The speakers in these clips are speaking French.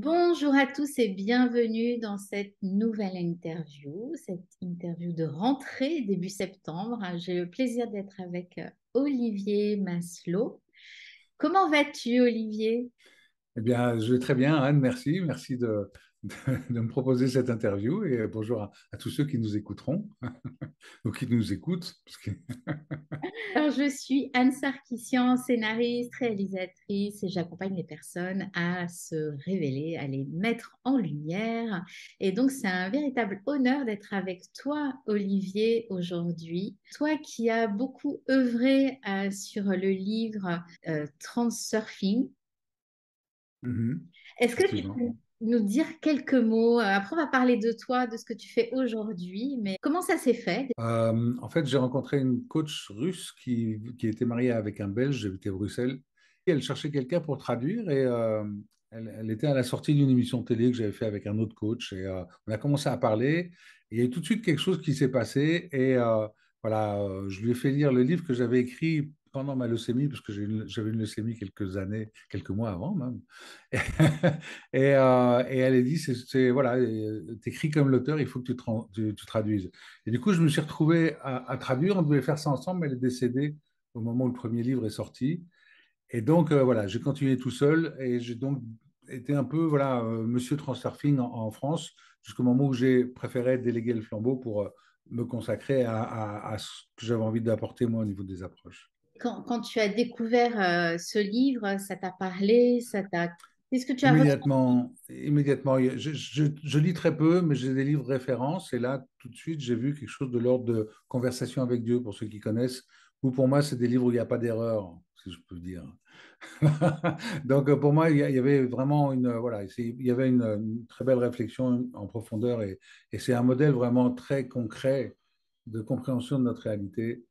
Bonjour à tous et bienvenue dans cette nouvelle cette interview de rentrée début septembre. J'ai le plaisir d'être avec Olivier Maslow. Comment vas-tu, Olivier? Eh bien, je vais très bien, Anne, merci. Merci de me proposer cette interview et bonjour à tous ceux qui nous écouteront ou qui nous écoutent. Alors, je suis Anne Sarkissian, scénariste, réalisatrice et j'accompagne les personnes à se révéler, à les mettre en lumière. Et donc, c'est un véritable honneur d'être avec toi, Olivier, aujourd'hui. Toi qui as beaucoup œuvré sur le livre Transurfing. Mhm, Est-ce que tu effectivement. peux nous dire quelques mots? Après, on va parler de toi, de ce que tu fais aujourd'hui, mais comment ça s'est fait? En fait, j'ai rencontré une coach russe qui était mariée avec un Belge, j'habitais à Bruxelles, et elle cherchait quelqu'un pour traduire et elle était à la sortie d'une émission télé que j'avais fait avec un autre coach et on a commencé à parler. Et il y a eu tout de suite quelque chose qui s'est passé et voilà, je lui ai fait lire le livre que j'avais écrit pendant ma leucémie, parce que j'avais une leucémie quelques années, quelques mois avant même. Et elle a dit, voilà, t'écris comme l'auteur, il faut que tu traduises. Et du coup, je me suis retrouvé à traduire. On devait faire ça ensemble, mais elle est décédée au moment où le premier livre est sorti. Et donc, voilà, j'ai continué tout seul et j'ai donc été un peu, voilà, monsieur Transurfing en France, jusqu'au moment où j'ai préféré déléguer le flambeau pour me consacrer à ce que j'avais envie d'apporter, moi, au niveau des approches. Quand tu as découvert ce livre, ça t'a parlé, ça t'a... Qu'est-ce que tu as ressenti? Immédiatement, immédiatement. Je lis très peu, mais j'ai des livres références. Et là, tout de suite, j'ai vu quelque chose de l'ordre de Conversation avec Dieu, pour ceux qui connaissent. Ou pour moi, c'est des livres où il n'y a pas d'erreur, si je peux dire. Donc, pour moi, il y avait vraiment voilà, il y avait une très belle réflexion en profondeur. Et c'est un modèle vraiment très concret de compréhension de notre réalité.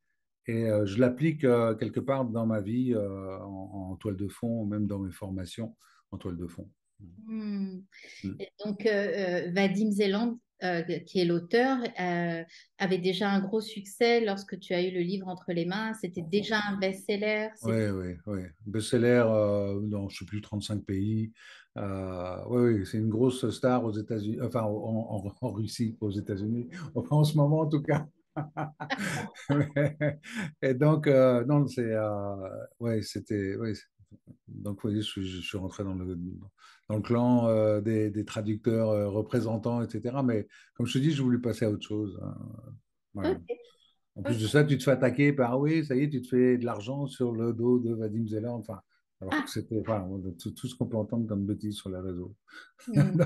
Et je l'applique quelque part dans ma vie, en toile de fond, même dans mes formations en toile de fond. Hmm. Mm. Et donc, Vadim Zeland, qui est l'auteur, avait déjà un gros succès lorsque tu as eu le livre entre les mains. C'était déjà un best-seller. Oui, oui, oui. Best-seller dans, je ne sais plus, 35 pays. Oui, oui, c'est une grosse star aux États-Unis, enfin en Russie, aux États-Unis, enfin, en ce moment en tout cas. Et donc, non, ouais, c'était, ouais, donc oui, je suis rentré dans le clan des traducteurs, représentants, etc. Mais comme je te dis, je voulais passer à autre chose, hein. Voilà. Ok, En plus ok. de ça, tu te fais attaquer par, oui, ça y est, tu te fais de l'argent sur le dos de Vadim Zeland, enfin, alors que Ah, c'était, enfin, tout ce qu'on peut entendre comme bêtises sur les réseaux. hmm.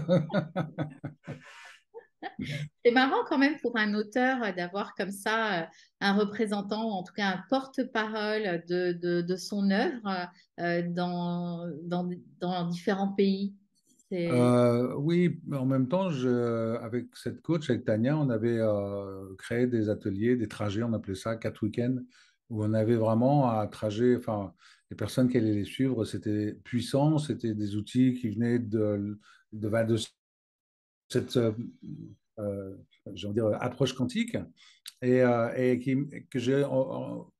C'est marrant quand même pour un auteur d'avoir comme ça un représentant, ou en tout cas un porte-parole de son œuvre dans différents pays. C'est... Oui, mais en même temps, avec cette coach, avec Tania, on avait créé des ateliers, des trajets, on appelait ça 4 week-ends, où on avait vraiment un trajet, enfin, les personnes qui allaient les suivre, c'était puissant, c'était des outils qui venaient de cette euh, j'ai envie de dire, approche quantique et que j'ai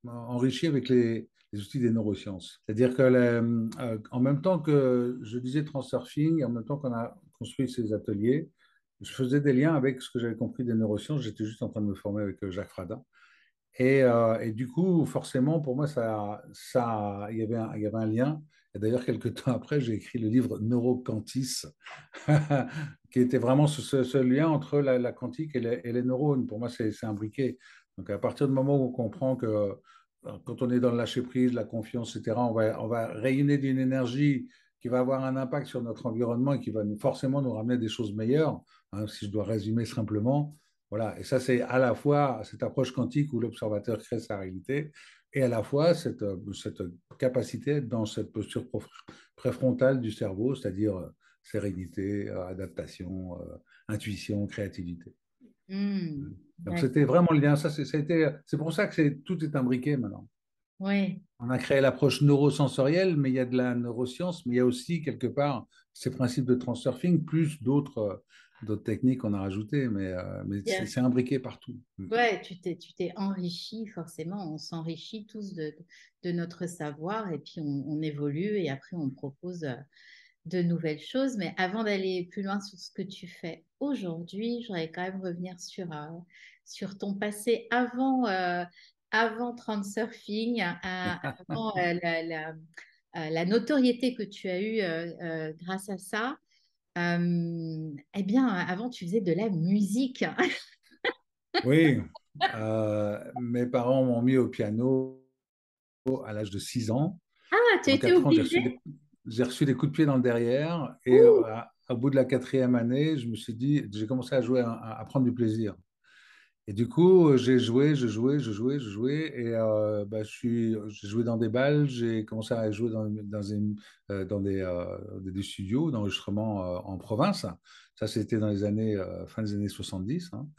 enrichi avec les outils des neurosciences. C'est-à-dire que en même temps que je disais transurfing, en même temps qu'on a construit ces ateliers, je faisais des liens avec ce que j'avais compris des neurosciences. J'étais juste en train de me former avec Jacques Fradin. Et du coup, forcément, pour moi, il y avait un lien. Et d'ailleurs, quelques temps après, j'ai écrit le livre Neurocantis, qui était vraiment ce lien entre la quantique et les neurones. Pour moi, c'est imbriqué. Donc, à partir du moment où on comprend que quand on est dans le lâcher-prise, la confiance, etc., on va rayonner d'une énergie qui va avoir un impact sur notre environnement et qui va forcément nous ramener des choses meilleures, hein, si je dois résumer simplement. Voilà, et ça, c'est à la fois cette approche quantique où l'observateur crée sa réalité, et à la fois cette capacité dans cette posture préfrontale du cerveau, c'est-à-dire sérénité, adaptation, intuition, créativité. Hmm, Donc c'était d'accord. vraiment le lien. C'est pour ça que tout est imbriqué maintenant. Oui. On a créé l'approche neurosensorielle, mais il y a de la neuroscience, mais il y a aussi quelque part ces principes de transurfing, plus d'autres techniques qu'on a rajoutées, mais c'est imbriqué partout. Ouais, tu t'es enrichi, forcément, on s'enrichit tous de notre savoir et puis on évolue et après on propose de nouvelles choses. Mais avant d'aller plus loin sur ce que tu fais aujourd'hui, je voudrais quand même revenir sur ton passé avant Transurfing, avant la notoriété que tu as eue grâce à ça. Eh bien, avant, tu faisais de la musique. Oui, mes parents m'ont mis au piano à l'âge de 6 ans. Ah, tu as Pendant été 4 ans, obligée? j'ai reçu des coups de pied dans le derrière. Et Ouh, au bout de la quatrième année, je me suis dit, j'ai commencé à jouer, à prendre du plaisir. Et du coup, j'ai joué, je jouais, je jouais, je jouais. Et bah, j'ai joué dans des balles, j'ai commencé à jouer dans des studios d'enregistrement en province. Ça, c'était dans les années, fin des années 70, hein.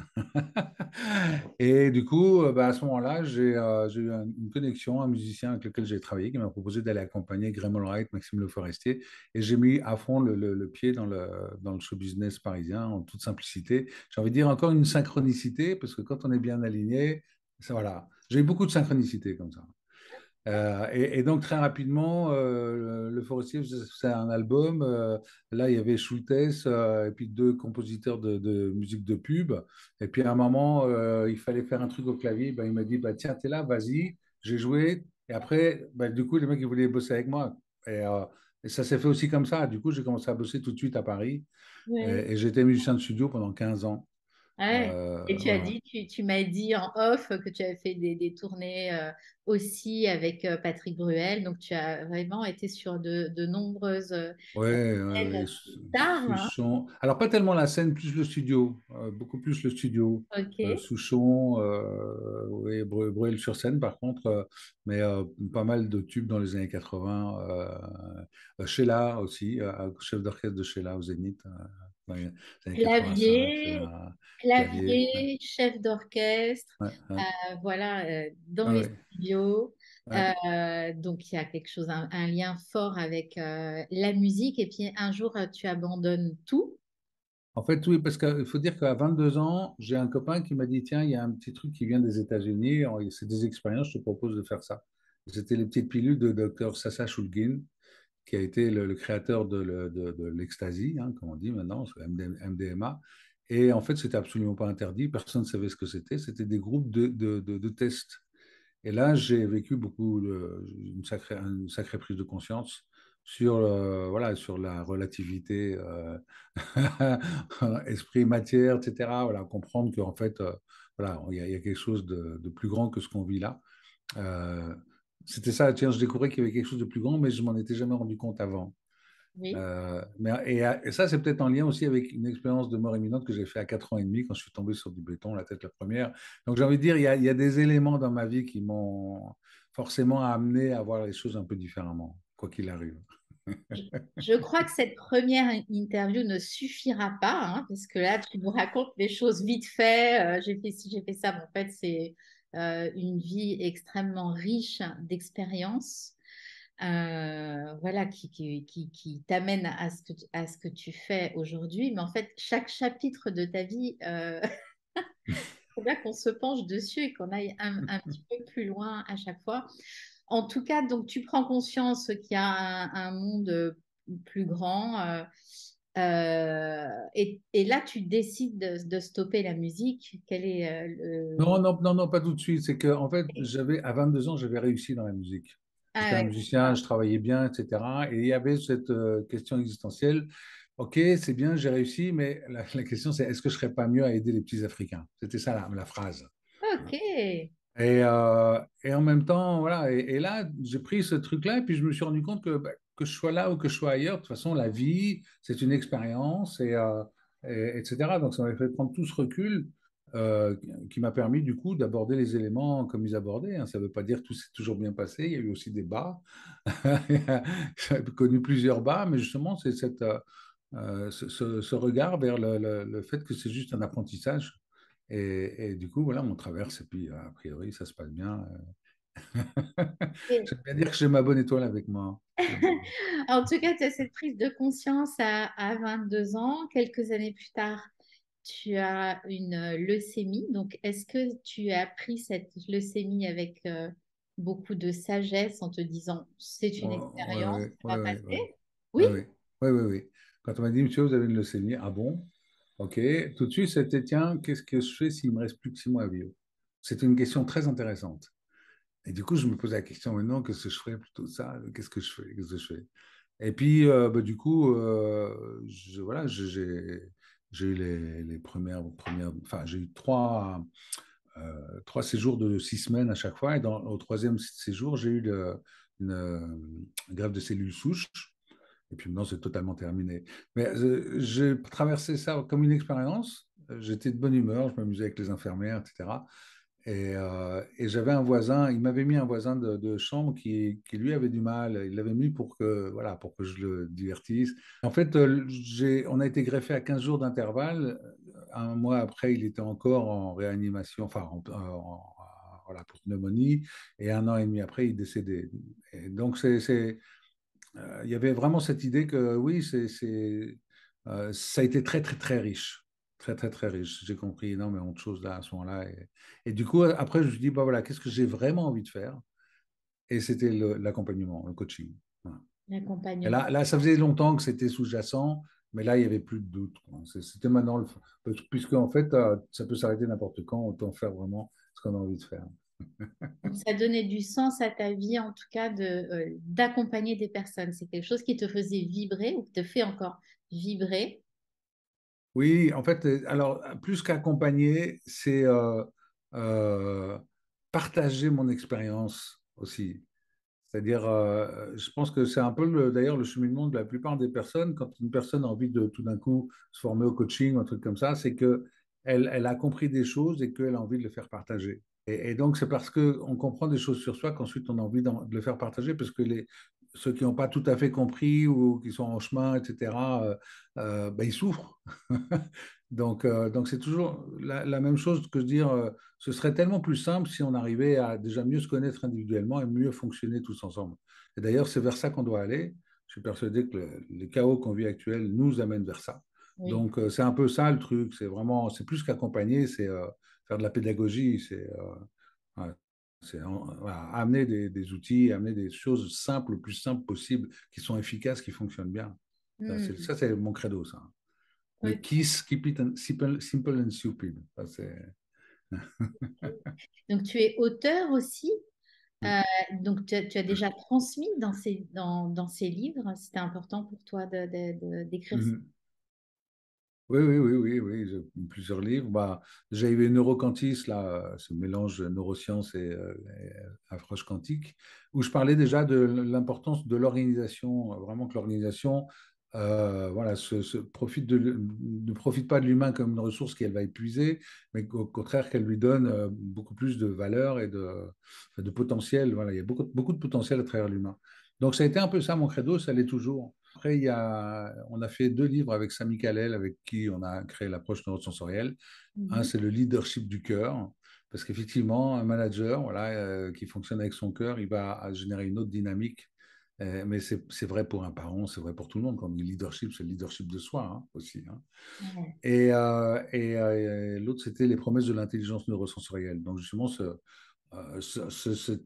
Et du coup, bah, à ce moment-là, j'ai eu une connexion, un musicien avec lequel j'ai travaillé, qui m'a proposé d'aller accompagner Graham Allwright, Maxime Le Forestier. Et j'ai mis à fond le pied dans le show business parisien en toute simplicité. J'ai envie de dire encore une synchronicité, parce que quand on est bien aligné, ça, voilà. J'ai eu beaucoup de synchronicité comme ça. Et donc très rapidement, Le Forestier c'est un album. Là, il y avait Schultes et puis deux compositeurs de musique de pub. Et puis à un moment, il fallait faire un truc au clavier. Ben, il m'a dit, bah, tiens, t'es là, vas-y. J'ai joué. Et après, ben, du coup, les mecs, ils voulaient bosser avec moi. Et, euh, et ça s'est fait aussi comme ça. Du coup, j'ai commencé à bosser tout de suite à Paris. ouais. Et j'ai été musicien de studio pendant 15 ans. Ouais. Et Voilà. tu m'as dit en off que tu avais fait des tournées aussi avec Patrick Bruel. Donc, tu as vraiment été sur de nombreuses Ouais, ouais, ouais. scènes stars, hein. Souchon. Alors, pas tellement la scène, plus le studio. Beaucoup plus le studio. Ok. Souchon, oui, Bruel sur scène, par contre, mais pas mal de tubes dans les années 80. Sheila aussi, chef d'orchestre de Sheila au Zénith, dans les années 85. Clavier, Sheila, clavier. Ouais, clavier, chef d'orchestre, ouais, ouais, voilà, dans ouais, les ouais. studios. Ouais. Donc, il y a quelque chose, un lien fort avec la musique. Et puis, un jour, tu abandonnes tout. En fait, oui, parce qu'il faut dire qu'à 22 ans, j'ai un copain qui m'a dit, tiens, il y a un petit truc qui vient des États-Unis, c'est des expériences, je te propose de faire ça. C'était les petites pilules de Dr. Sasha Shulgin, qui a été le créateur de l'ecstasy, hein, comme on dit maintenant, c'est MDMA. Et en fait, c'était absolument pas interdit, personne ne savait ce que c'était. C'était des groupes de tests. Et là, j'ai vécu beaucoup une sacrée prise de conscience sur, voilà, sur la relativité esprit-matière, etc. Voilà, comprendre qu'en fait, voilà, il y a quelque chose de plus grand que ce qu'on vit là. Euh, C'était ça, tiens, je découvrais qu'il y avait quelque chose de plus grand, mais je m'en étais jamais rendu compte avant. Oui. Et ça, c'est peut-être en lien aussi avec une expérience de mort imminente que j'ai fait à 4 ans et demi quand je suis tombé sur du béton, la tête la première. Donc j'ai envie de dire, il y a des éléments dans ma vie qui m'ont forcément amené à voir les choses un peu différemment, quoi qu'il arrive. Je je crois que cette première interview ne suffira pas, hein, parce que là, tu nous racontes les choses vite fait. J'ai fait ci, j'ai fait ça. Mais en fait, c'est une vie extrêmement riche d'expériences, voilà, qui t'amène à ce que tu fais aujourd'hui. Mais en fait, chaque chapitre de ta vie, faut bien qu'on se penche dessus et qu'on aille un petit peu plus loin à chaque fois. En tout cas, donc tu prends conscience qu'il y a un monde plus grand, et là tu décides de stopper la musique. Quel est Non, non, non, non, pas tout de suite. C'est que, en fait, à 22 ans, j'avais réussi dans la musique. Ah J'étais un ouais, musicien, je travaillais bien, etc. Et il y avait cette question existentielle. OK, c'est bien, j'ai réussi, mais la question, c'est est-ce que je serais pas mieux à aider les petits Africains? C'était ça la phrase. ok. Et en même temps, voilà. Et là, j'ai pris ce truc-là, et puis je me suis rendu compte que, bah, que je sois là ou que je sois ailleurs, de toute façon, la vie, c'est une expérience, etc. Donc, ça m'a fait prendre tout ce recul euh, qui m'a permis, du coup, d'aborder les éléments comme ils abordaient, hein. Ça ne veut pas dire que tout s'est toujours bien passé. Il y a eu aussi des bas. J'ai connu plusieurs bas, mais justement, c'est ce regard vers le fait que c'est juste un apprentissage. Et du coup, voilà, on traverse et puis a priori, ça se passe bien. Et- J'aime bien dire que j'ai ma bonne étoile avec moi. En tout cas, tu as cette prise de conscience à 22 ans. Quelques années plus tard, tu as une leucémie. Donc, est-ce que tu as pris cette leucémie avec beaucoup de sagesse en te disant, c'est une Ouais, expérience, ouais, ça va ouais, ouais, passer? ouais, Oui? ouais, ouais. Oui, oui, oui. Quand on m'a dit, monsieur, vous avez une leucémie, ah bon? Ok. Tout de suite, c'était, tiens, qu'est-ce que je fais s'il me reste plus que 6 mois à vivre? C'était une question très intéressante. Et du coup, je me posais la question, mais non, qu'est-ce que je ferais plutôt ça? Qu'est-ce que je fais? Qu'est-ce que je fais? Et puis, bah, du coup, voilà, j'ai eu les premières, enfin, j'ai eu trois séjours de 6 semaines à chaque fois. Et au troisième séjour, j'ai eu une greffe de cellules souches. Et puis maintenant, c'est totalement terminé. Mais j'ai traversé ça comme une expérience. J'étais de bonne humeur, je m'amusais avec les infirmières, etc. Et j'avais un voisin, il m'avait mis un voisin de chambre qui, lui avait du mal. Il l'avait mis pour que, voilà, pour que je le divertisse. En fait, on a été greffé à 15 jours d'intervalle. Un mois après, il était encore en réanimation, enfin, voilà, pour pneumonie. Et un an et demi après, il décédait. Et donc, il y avait vraiment cette idée que oui, ça a été très, très, très riche. Très, très, très riche. J'ai compris énormément de choses là, à ce moment-là. Et du coup, après, je me suis dit, bah voilà, qu'est-ce que j'ai vraiment envie de faire? Et c'était l'accompagnement, le coaching. Voilà. Et L'accompagnement. là, ça faisait longtemps que c'était sous-jacent, mais là, il n'y avait plus de doute, quoi. C'était maintenant, puisque en fait, ça peut s'arrêter n'importe quand, autant faire vraiment ce qu'on a envie de faire. Donc, ça donnait du sens à ta vie, en tout cas, d'accompagner des personnes. C'est quelque chose qui te faisait vibrer ou qui te fait encore vibrer. Oui, en fait, alors, plus qu'accompagner, c'est euh, partager mon expérience aussi. C'est-à-dire, je pense que c'est un peu d'ailleurs le cheminement de la plupart des personnes. Quand une personne a envie de tout d'un coup se former au coaching, un truc comme ça, c'est que elle a compris des choses et qu'elle a envie de le faire partager. Et donc, c'est parce qu'on comprend des choses sur soi qu'ensuite on a envie de le faire partager, parce que ceux qui n'ont pas tout à fait compris ou qui sont en chemin, etc., ben, ils souffrent. Donc c'est toujours la même chose que de dire, ce serait tellement plus simple si on arrivait à déjà mieux se connaître individuellement et mieux fonctionner tous ensemble. Et d'ailleurs, c'est vers ça qu'on doit aller. Je suis persuadé que les chaos qu'on vit actuels nous amènent vers ça. Oui. Donc c'est un peu ça le truc. C'est plus qu'accompagner, c'est faire de la pédagogie, ouais, voilà, amener des outils, amener des choses simples, le plus simples possible, qui sont efficaces, qui fonctionnent bien. Hmm. Ça, c'est mon credo, ça. Le Ok. KISS, keep it simple, simple and stupid. Ça, Donc, tu es auteur aussi. Euh, donc, tu as déjà transmis dans ces livres. C'était important pour toi d'écrire ça. Mhm. Oui, oui, oui, oui, oui, j'ai plusieurs livres. Bah, j'ai eu Neurocantis, là, ce mélange de neurosciences et approche quantique, où je parlais déjà de l'importance de l'organisation, vraiment que l'organisation voilà, ne profite pas de l'humain comme une ressource qu'elle va épuiser, mais qu'au contraire qu'elle lui donne beaucoup plus de valeur et de potentiel. Voilà, il y a beaucoup, beaucoup de potentiel à travers l'humain. Donc ça a été un peu ça mon credo, ça l'est toujours. Après, on a fait 2 livres avec Sami Kalel, avec qui on a créé l'approche neurosensorielle. Un, Mhm. c'est le leadership du cœur, parce qu'effectivement, un manager voilà, qui fonctionne avec son cœur, il va générer une autre dynamique. Mais c'est vrai pour un parent, c'est vrai pour tout le monde. Quand on dit leadership, c'est le leadership de soi hein, aussi. Hein. Ouais. Et l'autre, c'était les promesses de l'intelligence neurosensorielle. Donc justement,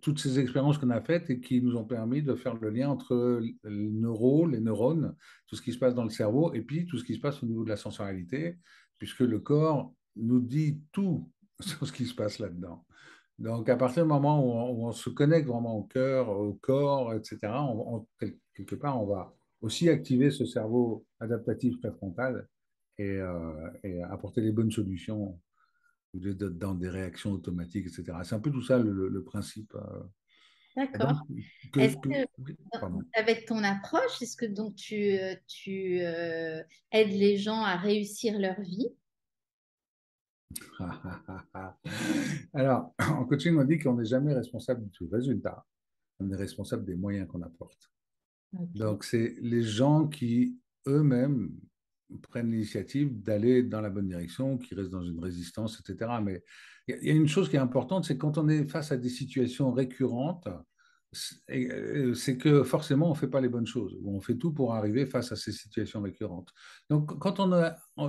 toutes ces expériences qu'on a faites et qui nous ont permis de faire le lien entre les neurones, tout ce qui se passe dans le cerveau, et puis tout ce qui se passe au niveau de la sensorialité, puisque le corps nous dit tout sur ce qui se passe là-dedans. Donc, à partir du moment où on se connecte vraiment au cœur, au corps, etc., quelque part, on va aussi activer ce cerveau adaptatif préfrontal et apporter les bonnes solutions au lieu d'être dans des réactions automatiques, etc. C'est un peu tout ça le principe. Et D'accord. donc, Est-ce que, oui, pardon. avec ton approche, est-ce que donc tu aides les gens à réussir leur vie? Alors, en coaching, on dit qu'on n'est jamais responsable du résultat, on est responsable des moyens qu'on apporte. Ok. Donc, c'est les gens qui eux-mêmes prennent l'initiative d'aller dans la bonne direction, qui restent dans une résistance, etc. Mais il y a une chose qui est importante, c'est quand on est face à des situations récurrentes, c'est que forcément, on ne fait pas les bonnes choses, ou on fait tout pour arriver face à ces situations récurrentes. Donc, quand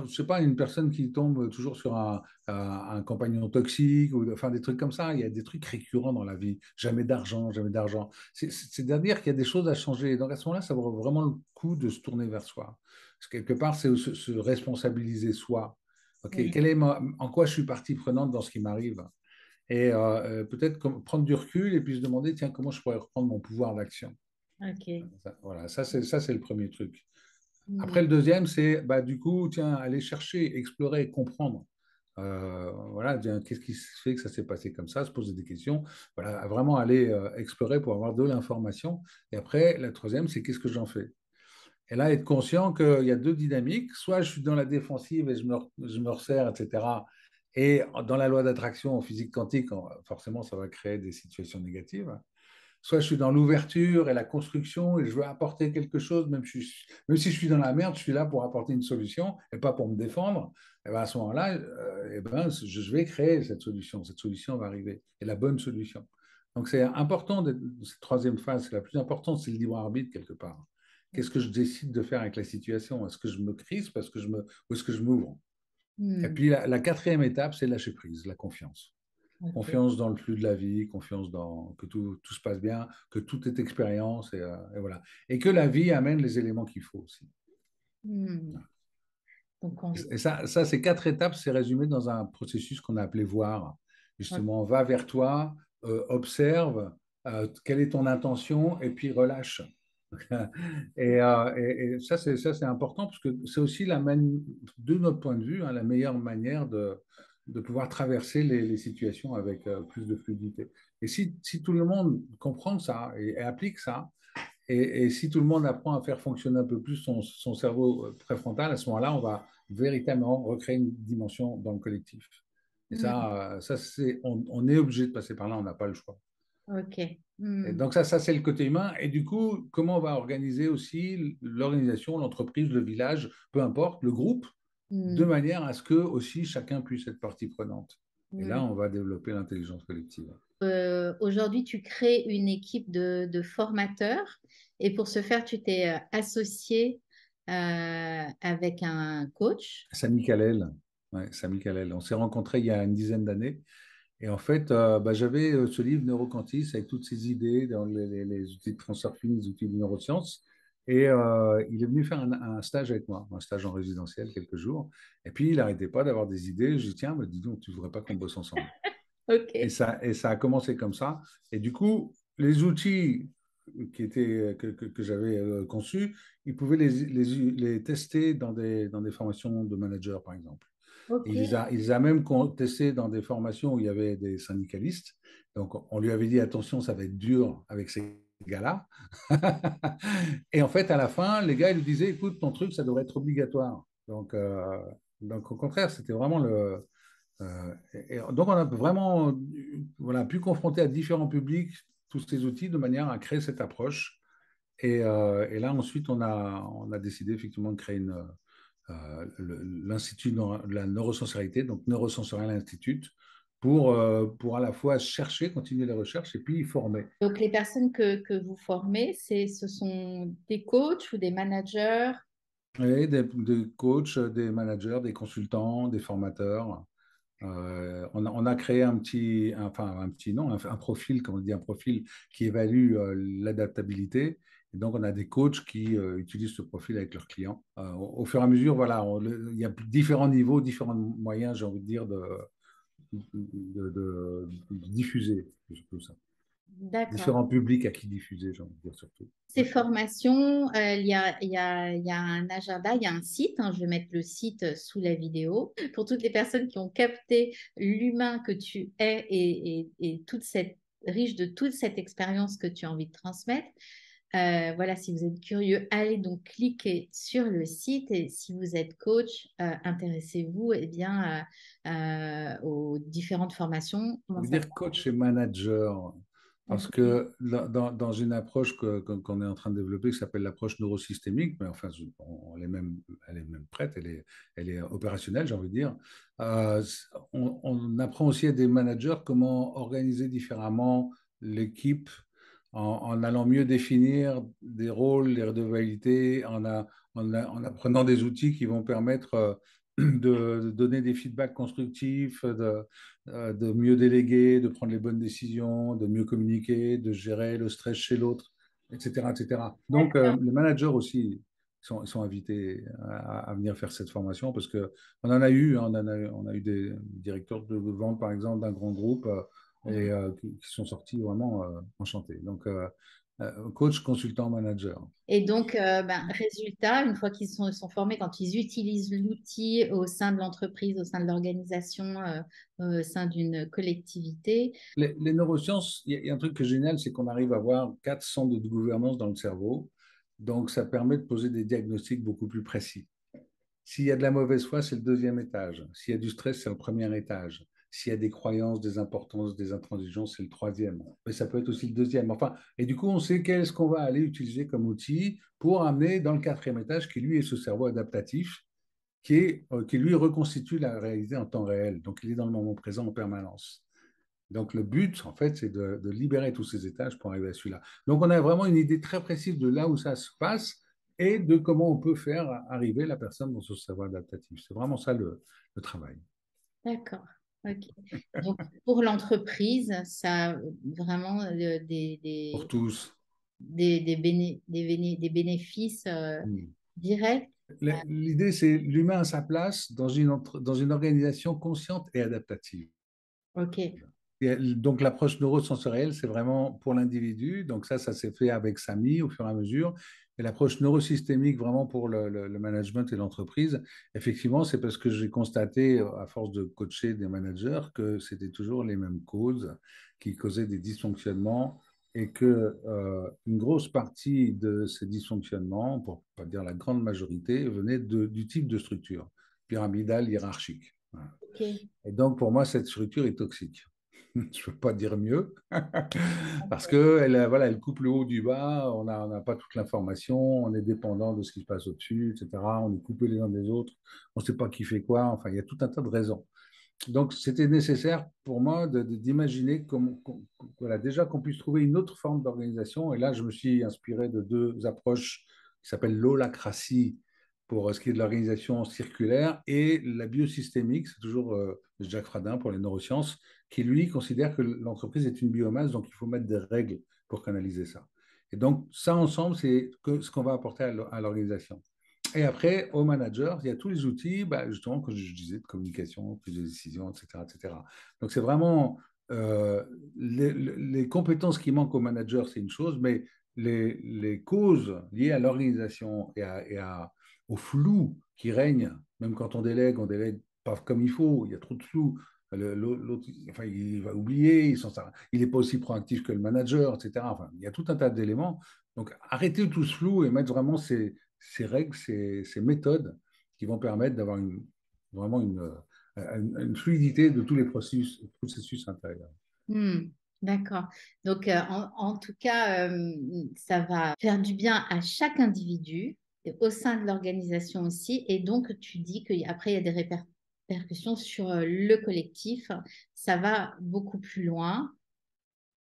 je sais pas, une personne qui tombe toujours sur un compagnon toxique, ou enfin des trucs comme ça, il y a des trucs récurrents dans la vie. Jamais d'argent, jamais d'argent. C'est-à-dire qu'il y a des choses à changer. Donc, à ce moment-là, ça vaut vraiment le coup de se tourner vers soi. Parce que quelque part, c'est se responsabiliser soi. OK, Mm. en quoi je suis partie prenante dans ce qui m'arrive? Et peut-être prendre du recul et puis se demander, tiens, comment je pourrais reprendre mon pouvoir d'action. Ok. Voilà, ça c'est le premier truc. Après, Mm. le deuxième, c'est bah, du coup, tiens, aller chercher, explorer, comprendre. Voilà, tiens, qu'est-ce qui se fait que ça s'est passé comme ça, se poser des questions, voilà, vraiment aller explorer pour avoir de l'information. Et après, la troisième, c'est qu'est-ce que j'en fais? Et là, être conscient qu'il y a deux dynamiques. Soit je suis dans la défensive et je me resserre, etc. Et dans la loi d'attraction en physique quantique, forcément, ça va créer des situations négatives. Soit je suis dans l'ouverture et la construction et je veux apporter quelque chose, même si je suis dans la merde, je suis là pour apporter une solution et pas pour me défendre. Et ben à ce moment-là, je vais créer cette solution. Cette solution va arriver. Et la bonne solution. Donc c'est important, cette troisième phase, c'est la plus importante, c'est le libre arbitre quelque part. Qu'est-ce que je décide de faire avec la situation? Est-ce que je me crispe? Ou est-ce que je m'ouvre? Et Mm. puis la quatrième étape, c'est lâcher prise, la confiance. Ok. Confiance dans le flux de la vie, confiance dans que tout se passe bien, que tout est expérience, et voilà. Et que la vie amène les éléments qu'il faut aussi. Mm. Donc, Et ça, ces quatre étapes, c'est résumé dans un processus qu'on a appelé voir. ok. Justement, va vers toi, observe, quelle est ton intention, et puis relâche. Et ça, c'est important parce que c'est aussi de notre point de vue, hein, la meilleure manière de pouvoir traverser les situations avec plus de fluidité. Et si tout le monde comprend ça et applique ça, et si tout le monde apprend à faire fonctionner un peu plus son cerveau préfrontal, à ce moment-là, on va véritablement recréer une dimension dans le collectif. Et Mm. on est obligé de passer par là, on n'a pas le choix. Ok. Et Mm. donc ça c'est le côté humain. Et du coup, comment on va organiser aussi l'organisation, l'entreprise, le village, peu importe, le groupe, de Mm. manière à ce que aussi chacun puisse être partie prenante. Et là, Mm. on va développer l'intelligence collective. Aujourd'hui, tu crées une équipe de formateurs et pour ce faire, tu t'es associé avec un coach. Samy Kalel, ouais, Samy Kalel. On s'est rencontrés il y a une dizaine d'années. Et en fait, bah, j'avais ce livre Neuroquantis avec toutes ces idées dans les outils de transfert fini, les outils de neurosciences. Et il est venu faire un stage avec moi, un stage en résidentiel, quelques jours. Et puis, il n'arrêtait pas d'avoir des idées. Je dis, tiens, dis donc, tu ne voudrais pas qu'on bosse ensemble? Ok. Et ça a commencé comme ça. Et du coup, les outils que j'avais conçus, ils pouvaient les tester dans des formations de managers, par exemple. Ok. Il les a même testés dans des formations où il y avait des syndicalistes. Donc, on lui avait dit, attention, ça va être dur avec ces gars-là. Et en fait, à la fin, les gars, ils lui disaient, écoute, ton truc, ça devrait être obligatoire. Donc au contraire, c'était vraiment et donc, on a vraiment voilà, pu confronter à différents publics tous ces outils de manière à créer cette approche. Et là, ensuite, on a décidé effectivement de créer l'Institut de la neurosensorialité, donc Neurosensorial Institute, pour à la fois chercher, continuer les recherches et puis former. Donc, les personnes que vous formez, ce sont des coachs ou des managers. Et des coachs, des managers, des consultants, des formateurs. On a créé non, un profil, comme on dit, un profil qui évalue l'adaptabilité. Et donc, on a des coachs qui utilisent ce profil avec leurs clients. Au fur et à mesure, voilà, il y a différents niveaux, différents moyens, j'ai envie de dire, de diffuser tout ça. D'accord. Différents publics à qui diffuser, j'ai envie de dire surtout. Ces Ouais. formations, il y a un agenda, il y a un site, hein, je vais mettre le site sous la vidéo, pour toutes les personnes qui ont capté l'humain que tu es et toute cette, riche de toute cette expérience que tu as envie de transmettre. Voilà, si vous êtes curieux, allez donc cliquer sur le site et si vous êtes coach, intéressez-vous eh bien, aux différentes formations. Je Comment veux ça? dire coach et manager, parce Ok. que dans une approche qu'on est en train de développer qui s'appelle l'approche neurosystémique, mais enfin, elle est même prête, elle est opérationnelle, j'ai envie de dire. Euh, on apprend aussi à des managers comment organiser différemment l'équipe en allant mieux définir des rôles, des redevabilités, en apprenant des outils qui vont permettre de donner des feedbacks constructifs, de mieux déléguer, de prendre les bonnes décisions, de mieux communiquer, de gérer le stress chez l'autre, etc., etc. Donc, D'accord. les managers aussi ils sont invités à venir faire cette formation parce que on en a eu, hein, on a eu des directeurs de vente, par exemple, d'un grand groupe qui sont sortis vraiment enchantés. Donc, coach, consultant, manager. Et donc, résultat, une fois sont formés, quand ils utilisent l'outil au sein de l'entreprise, au sein de l'organisation, au sein d'une collectivité. Les neurosciences, il y a un truc qui est génial, c'est qu'on arrive à avoir 4 centres de gouvernance dans le cerveau. Donc, ça permet de poser des diagnostics beaucoup plus précis. S'il y a de la mauvaise foi, c'est le deuxième étage. S'il y a du stress, c'est le premier étage. S'il y a des croyances, des importances, des intransigeances, c'est le troisième. Mais ça peut être aussi le deuxième. Enfin, et du coup, on sait qu'est-ce qu'on va aller utiliser comme outil pour amener dans le quatrième étage, qui lui est ce cerveau adaptatif, qui lui reconstitue la réalité en temps réel. Donc, il est dans le moment présent en permanence. Donc, le but, en fait, c'est de libérer tous ces étages pour arriver à celui-là. Donc, on a vraiment une idée très précise de là où ça se passe et de comment on peut faire arriver la personne dans ce savoir adaptatif. C'est vraiment ça le travail. D'accord. OK. Donc, pour l'entreprise, ça a vraiment Pour tous. des bénéfices directs. L'idée, c'est l'humain à sa place dans une organisation consciente et adaptative. OK. Donc, l'approche neurosensorielle, c'est vraiment pour l'individu. Donc, ça s'est fait avec Samy au fur et à mesure. Et l'approche neurosystémique, vraiment pour le management et l'entreprise, effectivement, c'est parce que j'ai constaté, à force de coacher des managers, que c'était toujours les mêmes causes qui causaient des dysfonctionnements et que une grosse partie de ces dysfonctionnements, pour ne pas dire la grande majorité, venait du type de structure pyramidale hiérarchique. Voilà. OK. Et donc, pour moi, cette structure est toxique. Je ne peux pas dire mieux, parce qu'elle voilà, elle coupe le haut du bas, on n'a pas toute l'information, on est dépendant de ce qui se passe au-dessus, etc. On est coupé les uns des autres, on ne sait pas qui fait quoi, enfin, il y a tout un tas de raisons. Donc, c'était nécessaire pour moi d'imaginer voilà, déjà qu'on puisse trouver une autre forme d'organisation. Et là, je me suis inspiré de deux approches qui s'appellent l'holacratie pour ce qui est de l'organisation circulaire et la biosystémique, c'est toujours Jacques Fradin pour les neurosciences, qui lui considère que l'entreprise est une biomasse, donc il faut mettre des règles pour canaliser ça. Et donc, ça ensemble, c'est ce qu'on va apporter à l'organisation. Et après, au manager, il y a tous les outils, bah, justement, comme je disais, de communication, prise de décision, etc., etc. Donc, c'est vraiment les compétences qui manquent au manager, c'est une chose, mais les causes liées à l'organisation au flou qui règne, même quand on délègue pas comme il faut, il y a trop de flou. L'autre, enfin, il va oublier, il n'est pas aussi proactif que le manager, etc. Enfin, il y a tout un tas d'éléments. Donc, arrêtez tout ce flou et mettre vraiment ces règles, ces méthodes qui vont permettre d'avoir vraiment une fluidité de tous les processus intérieurs. Hmm, d'accord. Donc, en tout cas, ça va faire du bien à chaque individu, et au sein de l'organisation aussi. Et donc, tu dis qu'après, il y a des répercussions sur le collectif. Ça va beaucoup plus loin.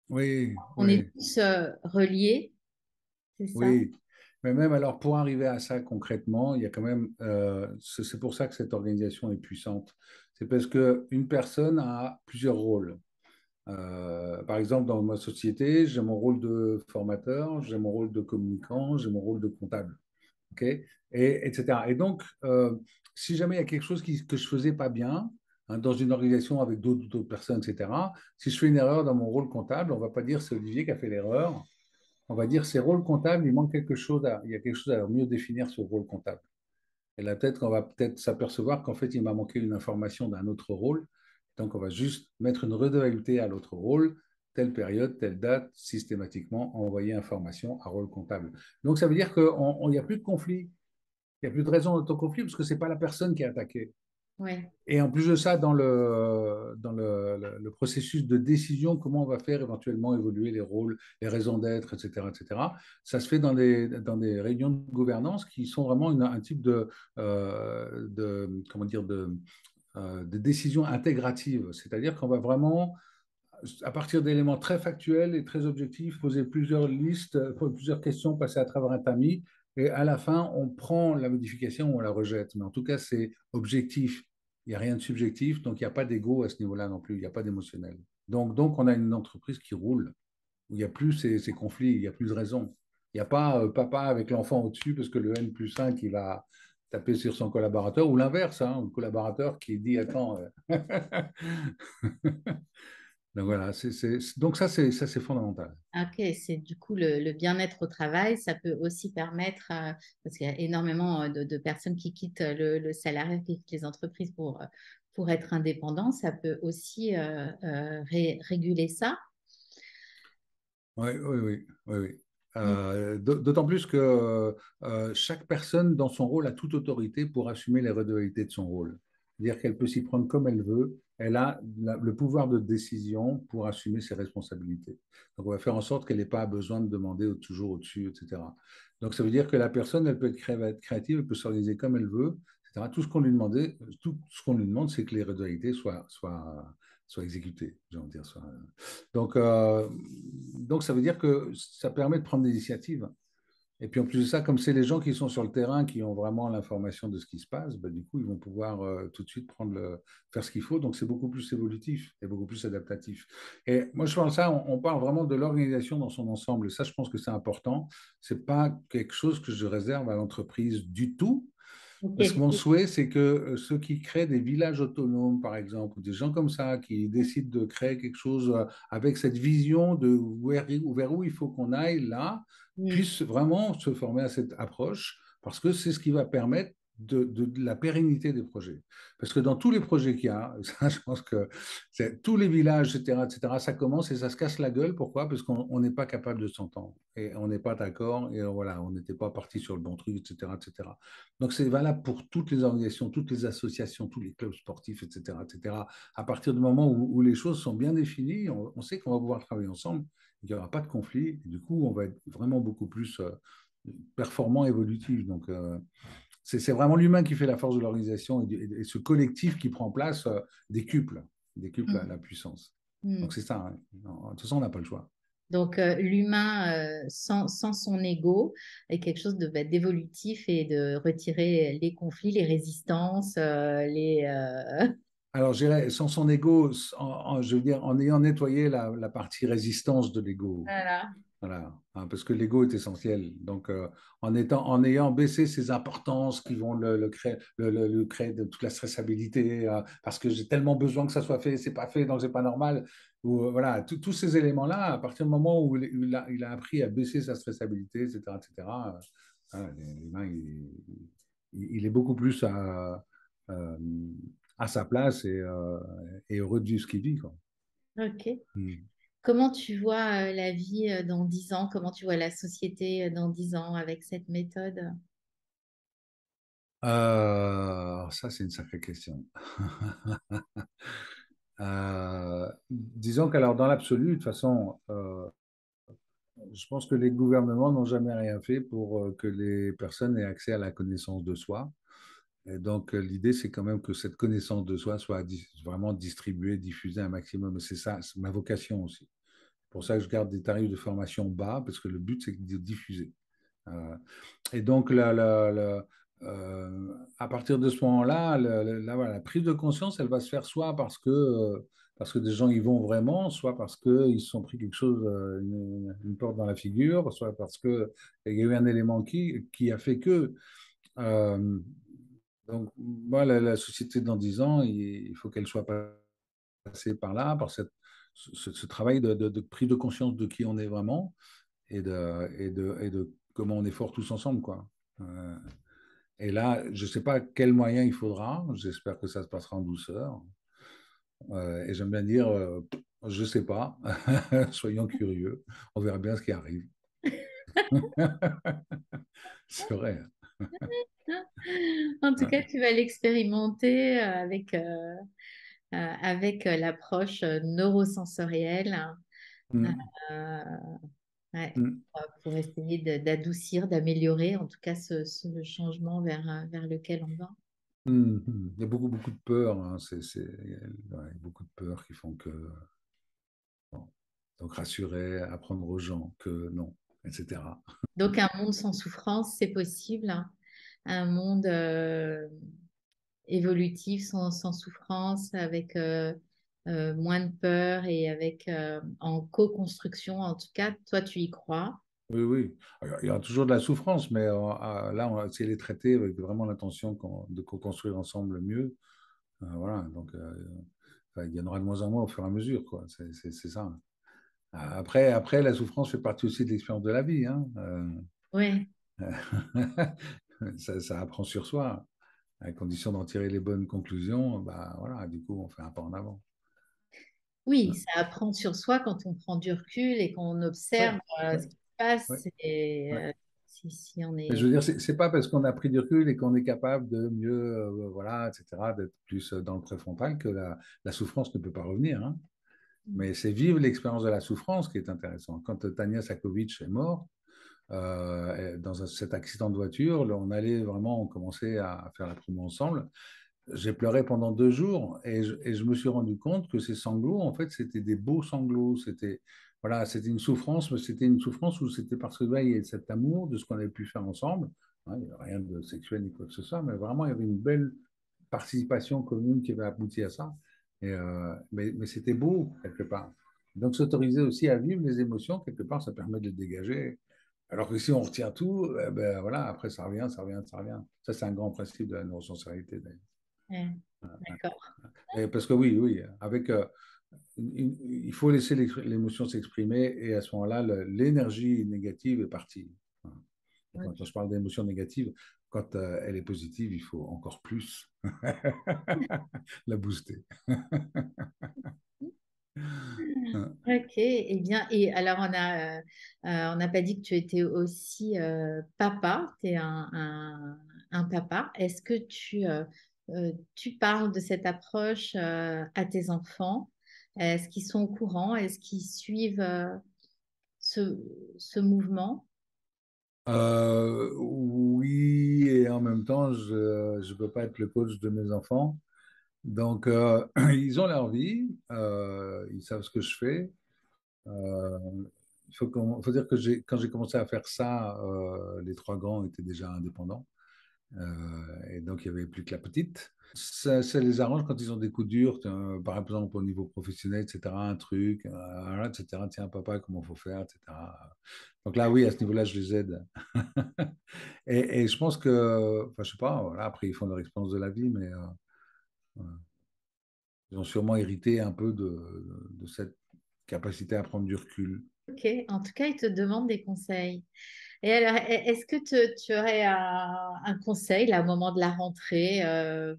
Oui, On est oui, tous reliés, c'est ça? oui. Mais même alors, pour arriver à ça concrètement, il y a quand même, c'est pour ça que cette organisation est puissante. C'est parce qu'une personne a plusieurs rôles. Par exemple, dans ma société, j'ai mon rôle de formateur, j'ai mon rôle de communicant, j'ai mon rôle de comptable. OK? Etc. Et donc, si jamais il y a quelque chose que je faisais pas bien, hein, dans une organisation avec d'autres personnes, etc., si je fais une erreur dans mon rôle comptable, on va pas dire c'est Olivier qui a fait l'erreur, on va dire c'est rôle comptable, il manque quelque chose, il y a quelque chose à mieux définir ce rôle comptable. Et là, peut-être qu'on va peut-être s'apercevoir qu'en fait, il m'a manqué une information d'un autre rôle. Donc, on va juste mettre une redevabilité à l'autre rôle, telle période, telle date, systématiquement envoyer information à rôle comptable. Donc, ça veut dire qu'il n'y a plus de conflit, il n'y a plus de raison d'autoconflit parce que ce n'est pas la personne qui est attaquée. Oui. Et en plus de ça, dans le processus de décision, comment on va faire éventuellement évoluer les rôles, les raisons d'être, etc., ça se fait dans des réunions de gouvernance qui sont vraiment un type comment dire, de décision intégrative. C'est-à-dire qu'on va vraiment à partir d'éléments très factuels et très objectifs, poser plusieurs listes, plusieurs questions, passer à travers un tamis, et à la fin, on prend la modification ou on la rejette. Mais en tout cas, c'est objectif. Il n'y a rien de subjectif, donc il n'y a pas d'ego à ce niveau-là non plus, il n'y a pas d'émotionnel. Donc, on a une entreprise qui roule, où il n'y a plus ces conflits, il n'y a plus de raison. Il n'y a pas papa avec l'enfant au-dessus parce que le N+1 qui va taper sur son collaborateur, ou l'inverse, hein, le collaborateur qui dit attends. Donc voilà, donc ça c'est fondamental. Ok, c'est du coup le bien-être au travail, ça peut aussi permettre, parce qu'il y a énormément de personnes qui quittent le salariat, qui quittent les entreprises pour être indépendants, ça peut aussi réguler ça. Oui, oui, oui, oui, oui. Mm. D'autant plus que chaque personne dans son rôle a toute autorité pour assumer les redevalités de son rôle. C'est-à-dire qu'elle peut s'y prendre comme elle veut, elle a le pouvoir de décision pour assumer ses responsabilités. Donc on va faire en sorte qu'elle n'ait pas besoin de demander toujours au-dessus, etc. Donc ça veut dire que la personne, elle peut être créative, elle peut s'organiser comme elle veut, etc. Tout ce qu'on lui demande, c'est que les redevalités soient exécutées, j'ai envie de dire. Donc, euh, donc, ça veut dire que ça permet de prendre des initiatives. Et puis en plus de ça, comme c'est les gens qui sont sur le terrain, qui ont vraiment l'information de ce qui se passe, bah, du coup, ils vont pouvoir tout de suite faire ce qu'il faut. Donc c'est beaucoup plus évolutif et beaucoup plus adaptatif. Et moi, je pense ça, on parle vraiment de l'organisation dans son ensemble. Et ça, je pense que c'est important. C'est pas quelque chose que je réserve à l'entreprise du tout. Ok. Parce que mon souhait, c'est que ceux qui créent des villages autonomes, par exemple, ou des gens comme ça, qui décident de créer quelque chose avec cette vision de vers où il faut qu'on aille là, Mm. puissent vraiment se former à cette approche, parce que c'est ce qui va permettre de la pérennité des projets. Parce que dans tous les projets qu'il y a, ça, je pense que tous les villages, etc., ça commence et ça se casse la gueule. Pourquoi? Parce qu'on n'est pas capable de s'entendre et on n'est pas d'accord et voilà, on n'était pas parti sur le bon truc, etc., etc. Donc, c'est valable pour toutes les organisations, toutes les associations, tous les clubs sportifs, etc., etc. À partir du moment où les choses sont bien définies, on sait qu'on va pouvoir travailler ensemble, il n'y aura pas de conflit, et du coup, on va être vraiment beaucoup plus performant, évolutif. Donc, c'est vraiment l'humain qui fait la force de l'organisation et ce collectif qui prend place décuple Mm. la puissance. Donc, Mm. c'est ça, hein. De toute façon, on n'a pas le choix. Donc, l'humain sans son ego est quelque chose d'évolutif et de retirer les conflits, les résistances, Alors, je dirais, sans son ego, je veux dire, en ayant nettoyé la partie résistance de l'ego. Voilà. Voilà, hein, parce que l'ego est essentiel. Donc, en ayant baissé ces importances qui vont le créer de toute la stressabilité, parce que j'ai tellement besoin que ça soit fait, c'est pas fait, donc c'est pas normal. Ou, voilà, tous ces éléments-là, à partir du moment où il a appris à baisser sa stressabilité, etc., etc., voilà, l'humain, il est beaucoup plus euh, à sa place et heureux de vivre ce qu'il vit, quoi. Ok. Mm. Comment tu vois la vie dans 10 ans? Comment tu vois la société dans 10 ans avec cette méthode? Ça, c'est une sacrée question. Disons qu'alors, dans l'absolu, de toute façon, je pense que les gouvernements n'ont jamais rien fait pour que les personnes aient accès à la connaissance de soi. Et donc, l'idée, c'est quand même que cette connaissance de soi soit vraiment distribuée, diffusée un maximum. Et c'est ça, c'est ma vocation aussi. C'est pour ça que je garde des tarifs de formation bas, parce que le but, c'est de diffuser. Euh, et donc, à partir de ce moment-là, voilà, la prise de conscience, elle va se faire soit parce que des gens y vont vraiment, soit parce qu'ils se sont pris quelque chose, une porte dans la figure, soit parce qu'il y a eu un élément qui a fait que. euh, donc, moi, la société dans 10 ans, il faut qu'elle soit passée par là, par ce travail de prise de conscience de qui on est vraiment et de comment on est fort tous ensemble, quoi. Euh, et là, je ne sais pas quels moyens il faudra. J'espère que ça se passera en douceur. Et j'aime bien dire, je ne sais pas. Soyons curieux. On verra bien ce qui arrive. C'est vrai. En tout cas, Ouais. tu vas l'expérimenter avec l'approche neurosensorielle, Mm, euh, ouais, mm, pour essayer d'adoucir, d'améliorer en tout cas ce changement vers lequel on va. mm, mm. Il y a beaucoup, beaucoup de peurs, hein. Il y a beaucoup de peurs qui font que Donc rassurer, apprendre aux gens que non, etc. Donc, un monde sans souffrance, c'est possible, hein. Un monde évolutif sans souffrance, avec moins de peur et avec en co-construction. En tout cas, toi, tu y crois. Oui, oui. Alors, il y aura toujours de la souffrance, mais là, si elle est traitée avec vraiment l'intention de co-construire ensemble mieux, voilà. Donc, enfin, il y en aura de moins en moins au fur et à mesure, quoi. C'est ça. Après, la souffrance fait partie aussi de l'expérience de la vie, hein. Ouais. Ça apprend sur soi. À condition d'en tirer les bonnes conclusions, bah voilà, du coup, on fait un pas en avant. Oui, ça apprend sur soi quand on prend du recul et qu'on Oui, observe oui, ce qui se passe. oui. Et, Oui. si on Mais je est... veux dire, c'est pas parce qu'on a pris du recul et qu'on est capable de mieux, voilà, etc., d'être plus dans le préfrontal que la souffrance ne peut pas revenir, hein. Mais c'est vivre l'expérience de la souffrance qui est intéressant. Quand Tania Sakovic est morte, dans cet accident de voiture, là, on allait vraiment, on commençait à faire la promo ensemble. J'ai pleuré pendant 2 jours et je me suis rendu compte que ces sanglots, en fait, c'était des beaux sanglots. C'était voilà, c'était une souffrance, mais c'était une souffrance où c'était parce que là, il y avait cet amour de ce qu'on avait pu faire ensemble. Hein, il n'y avait rien de sexuel ni quoi que ce soit, mais vraiment, il y avait une belle participation commune qui avait abouti à ça. Mais c'était beau, quelque part. Donc, s'autoriser aussi à vivre les émotions, quelque part, ça permet de les dégager. Alors que si on retient tout, ben voilà, après, ça revient, ça revient, ça revient. Ça, c'est un grand principe de la neurosensorialité, d'ailleurs. Ouais, d'accord. Parce que oui, oui, il faut laisser l'émotion s'exprimer et à ce moment-là, l'énergie négative est partie. Et quand je parle d'émotion négative, quand elle est positive, il faut encore plus la booster. Ok, eh bien, et alors on n'a pas dit que tu étais aussi papa, tu es un papa. Est-ce que tu parles de cette approche à tes enfants? Est-ce qu'ils sont au courant? Est-ce qu'ils suivent ce, ce mouvement? Oui, et en même temps, je ne peux pas être le coach de mes enfants. Donc, ils ont leur vie, ils savent ce que je fais. Euh, faut dire que quand j'ai commencé à faire ça, les trois grands étaient déjà indépendants. Et donc, il n'y avait plus que la petite. Ça les arrange quand ils ont des coups durs, par exemple au niveau professionnel, etc. Un truc, voilà, etc. Tiens, papa, comment il faut faire, etc. Donc là, oui, à ce niveau-là, je les aide. Et je pense que, enfin, je sais pas, voilà, après, ils font leur expérience de la vie, mais voilà. Ils ont sûrement hérité un peu de cette capacité à prendre du recul. Ok, en tout cas, ils te demandent des conseils. Et alors, est-ce que tu aurais un conseil là, au moment de la rentrée?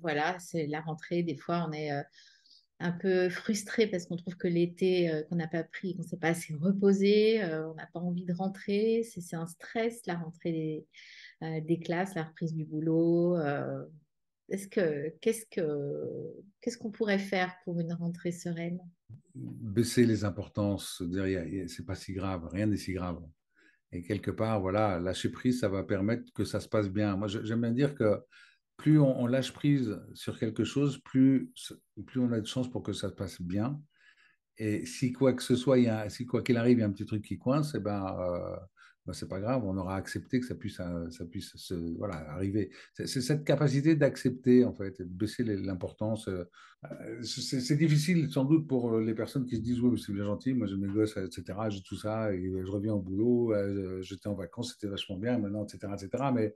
Voilà, c'est la rentrée, des fois, on est un peu frustré parce qu'on trouve que l'été qu'on n'a pas pris, qu'on ne s'est pas assez reposé, on n'a pas envie de rentrer, c'est un stress, la rentrée des classes, la reprise du boulot. Qu'est-ce qu'on pourrait faire pour une rentrée sereine? Baisser les importances, dire, c'est pas si grave, rien n'est si grave. Et quelque part, voilà, lâcher prise, ça va permettre que ça se passe bien. Moi, j'aime bien dire que plus on lâche prise sur quelque chose, plus on a de chances pour que ça se passe bien. Et si quoi que ce soit, si quoi qu'il arrive, il y a un petit truc qui coince, ben, c'est pas grave, on aura accepté que ça puisse voilà, arriver. C'est cette capacité d'accepter, en fait, et de baisser l'importance. C'est difficile, sans doute, pour les personnes qui se disent, oui, mais c'est bien gentil, moi j'ai mes gosses, etc., j'ai tout ça, et je reviens au boulot, j'étais en vacances, c'était vachement bien, maintenant, etc., etc. Mais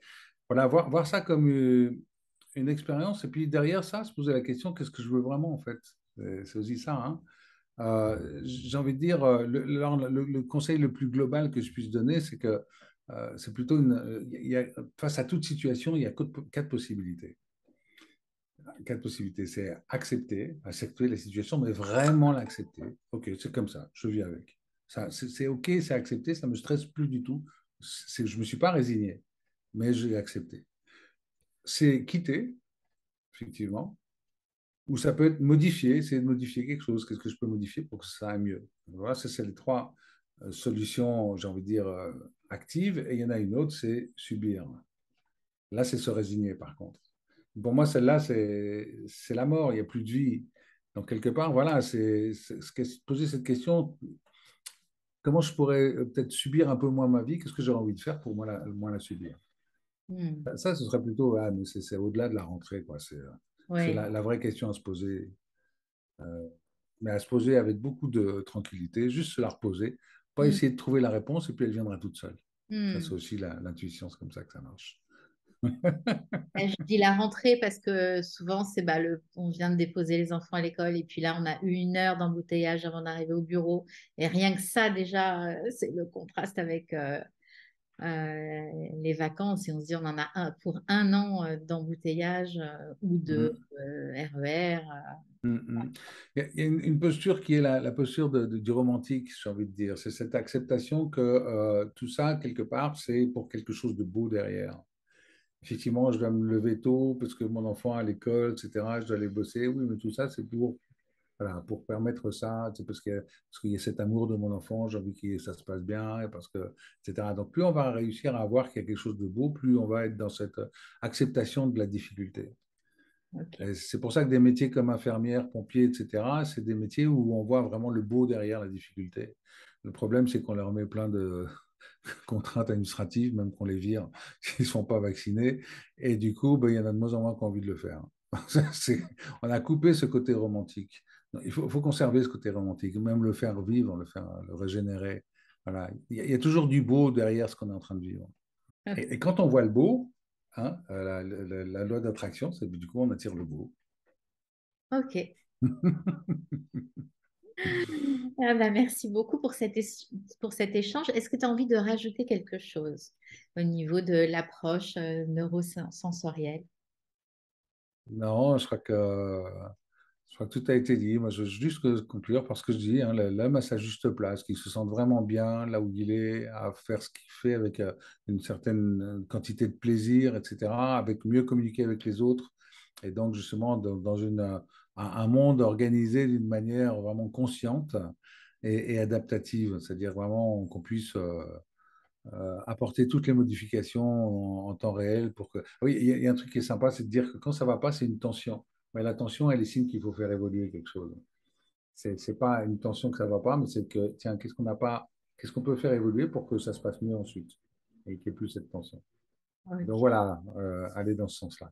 voilà, voir ça comme une expérience, et puis derrière ça, se poser la question, qu'est-ce que je veux vraiment, en fait? C'est aussi ça, hein. J'ai envie de dire, le conseil le plus global que je puisse donner, c'est que c'est plutôt face à toute situation, il y a quatre possibilités. Quatre possibilités, c'est accepter la situation, mais vraiment l'accepter. Ok, c'est comme ça, je vis avec. Ça, c'est ok, c'est accepté, ça me stresse plus du tout. Je me suis pas résigné, mais j'ai accepté. C'est quitter, effectivement, ou ça peut être modifier, c'est de modifier quelque chose. Qu'est-ce que je peux modifier pour que ça aille mieux? Voilà, ça, c'est les trois solutions, j'ai envie de dire, actives. Et il y en a une autre, c'est subir. Là, c'est se résigner, par contre. Pour moi, celle-là, c'est la mort. Il n'y a plus de vie. Donc, quelque part, voilà, poser cette question, comment je pourrais peut-être subir un peu moins ma vie? Qu'est-ce que j'aurais envie de faire pour moins la subir? Hmm. Ça, ce serait plutôt, ah, mais c'est au-delà de la rentrée, quoi. C'est Ouais. la vraie question à se poser, mais à se poser avec beaucoup de tranquillité, juste se la reposer, pas Hmm. essayer de trouver la réponse et puis elle viendra toute seule. Ça, c'est Hmm. aussi l'intuition, c'est comme ça que ça marche. Et je dis la rentrée parce que souvent, c'est bah, on vient de déposer les enfants à l'école et puis là, on a eu 1 heure d'embouteillage avant d'arriver au bureau. Et rien que ça, déjà, c'est le contraste avec les vacances. Et on se dit, on en a pour 1 an d'embouteillage ou de Mm, RER. mm, mm. Il y a une posture qui est la posture du romantique, j'ai envie de dire. C'est cette acceptation que tout ça, quelque part, c'est pour quelque chose de beau derrière. Effectivement, je dois me lever tôt parce que mon enfant est à l'école, etc. Je dois aller bosser. Oui, mais tout ça, c'est voilà, pour permettre ça, c'est parce qu'il y a cet amour de mon enfant, j'ai envie que ça se passe bien, et parce que, etc. Donc, plus on va réussir à voir qu'il y a quelque chose de beau, plus on va être dans cette acceptation de la difficulté. Ok. Et c'est pour ça que des métiers comme infirmière, pompier, etc., c'est des métiers où on voit vraiment le beau derrière la difficulté. Le problème, c'est qu'on leur met plein de contraintes administratives, même qu'on les vire s'ils ne sont pas vaccinés. Et du coup, ben, il y en a de moins en moins qui ont envie de le faire. On a coupé ce côté romantique. Il faut conserver ce côté romantique, même le faire vivre, le régénérer. Voilà. Il y a toujours du beau derrière ce qu'on est en train de vivre. Et quand on voit le beau, hein, la loi d'attraction, c'est du coup on attire le beau. Ok. Ah bah, merci beaucoup pour pour cet échange. Est-ce que tu as envie de rajouter quelque chose au niveau de l'approche neurosensorielle? Non, je crois que tout a été dit. Moi, je veux juste conclure par ce que je dis, hein, l'homme à sa juste place, qu'il se sente vraiment bien là où il est, à faire ce qu'il fait avec une certaine quantité de plaisir, etc., avec mieux communiquer avec les autres. Et donc, justement, dans un monde organisé d'une manière vraiment consciente et adaptative, c'est-à-dire vraiment qu'on puisse apporter toutes les modifications en temps réel pour que. Ah oui, il y a un truc qui est sympa, c'est de dire que quand ça va pas, c'est une tension. Mais la tension, elle est signe qu'il faut faire évoluer quelque chose. C'est pas une tension que ça va pas, mais c'est que, tiens, qu'est-ce qu'on n'a pas, qu'est-ce qu'on peut faire évoluer pour que ça se passe mieux ensuite et qu'il n'y ait plus cette tension. Donc Ok. voilà, aller dans ce sens-là.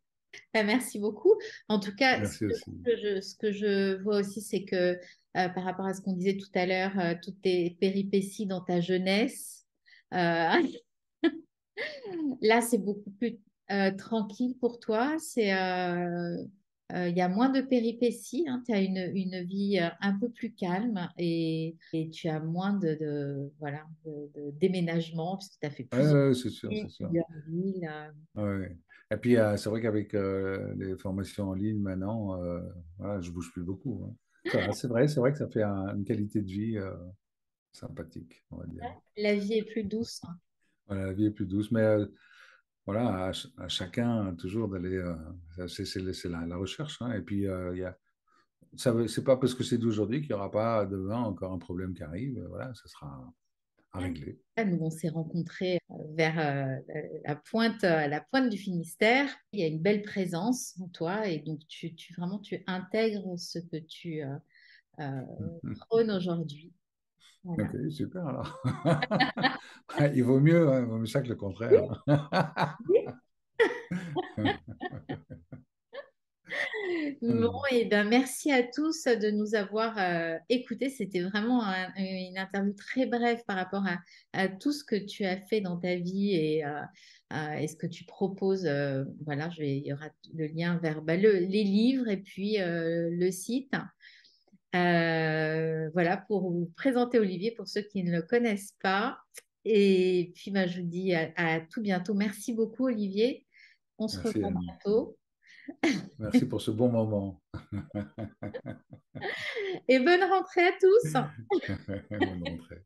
Bah, merci beaucoup. En tout cas, Merci aussi. ce que je vois aussi, c'est que par rapport à ce qu'on disait tout à l'heure, toutes tes péripéties dans ta jeunesse, euh, là, c'est beaucoup plus tranquille pour toi. Il y a moins de péripéties. Tu as une vie un peu plus calme et tu as moins voilà, de déménagement puisque tu as fait Ouais, ouais, c'est sûr, c'est sûr. plusieurs villes. Ouais. Et puis, c'est vrai qu'avec les formations en ligne maintenant, voilà, je bouge plus beaucoup, hein. C'est vrai que ça fait une qualité de vie sympathique, on va dire. La vie est plus douce. Voilà, la vie est plus douce, mais voilà, à chacun toujours d'aller. C'est la recherche, hein. Et puis, c'est pas parce que c'est d'aujourd'hui qu'il n'y aura pas demain encore un problème qui arrive. Voilà, ça sera à régler. Nous, on s'est rencontrés vers la pointe du Finistère. Il y a une belle présence en toi et donc vraiment tu intègres ce que tu euh, prônes aujourd'hui. Voilà. Ok, super alors. Il vaut mieux ça que le contraire. Bon, et ben, merci à tous de nous avoir écoutés. C'était vraiment une interview très brève par rapport à tout ce que tu as fait dans ta vie et ce que tu proposes. Voilà, il y aura le lien vers bah, les livres et puis le site. Voilà, pour vous présenter Olivier pour ceux qui ne le connaissent pas. Et puis, bah, je vous dis à tout bientôt. Merci beaucoup, Olivier. On se Merci revoit Annie. bientôt. Merci pour ce bon moment. Et bonne rentrée à tous. Bonne rentrée.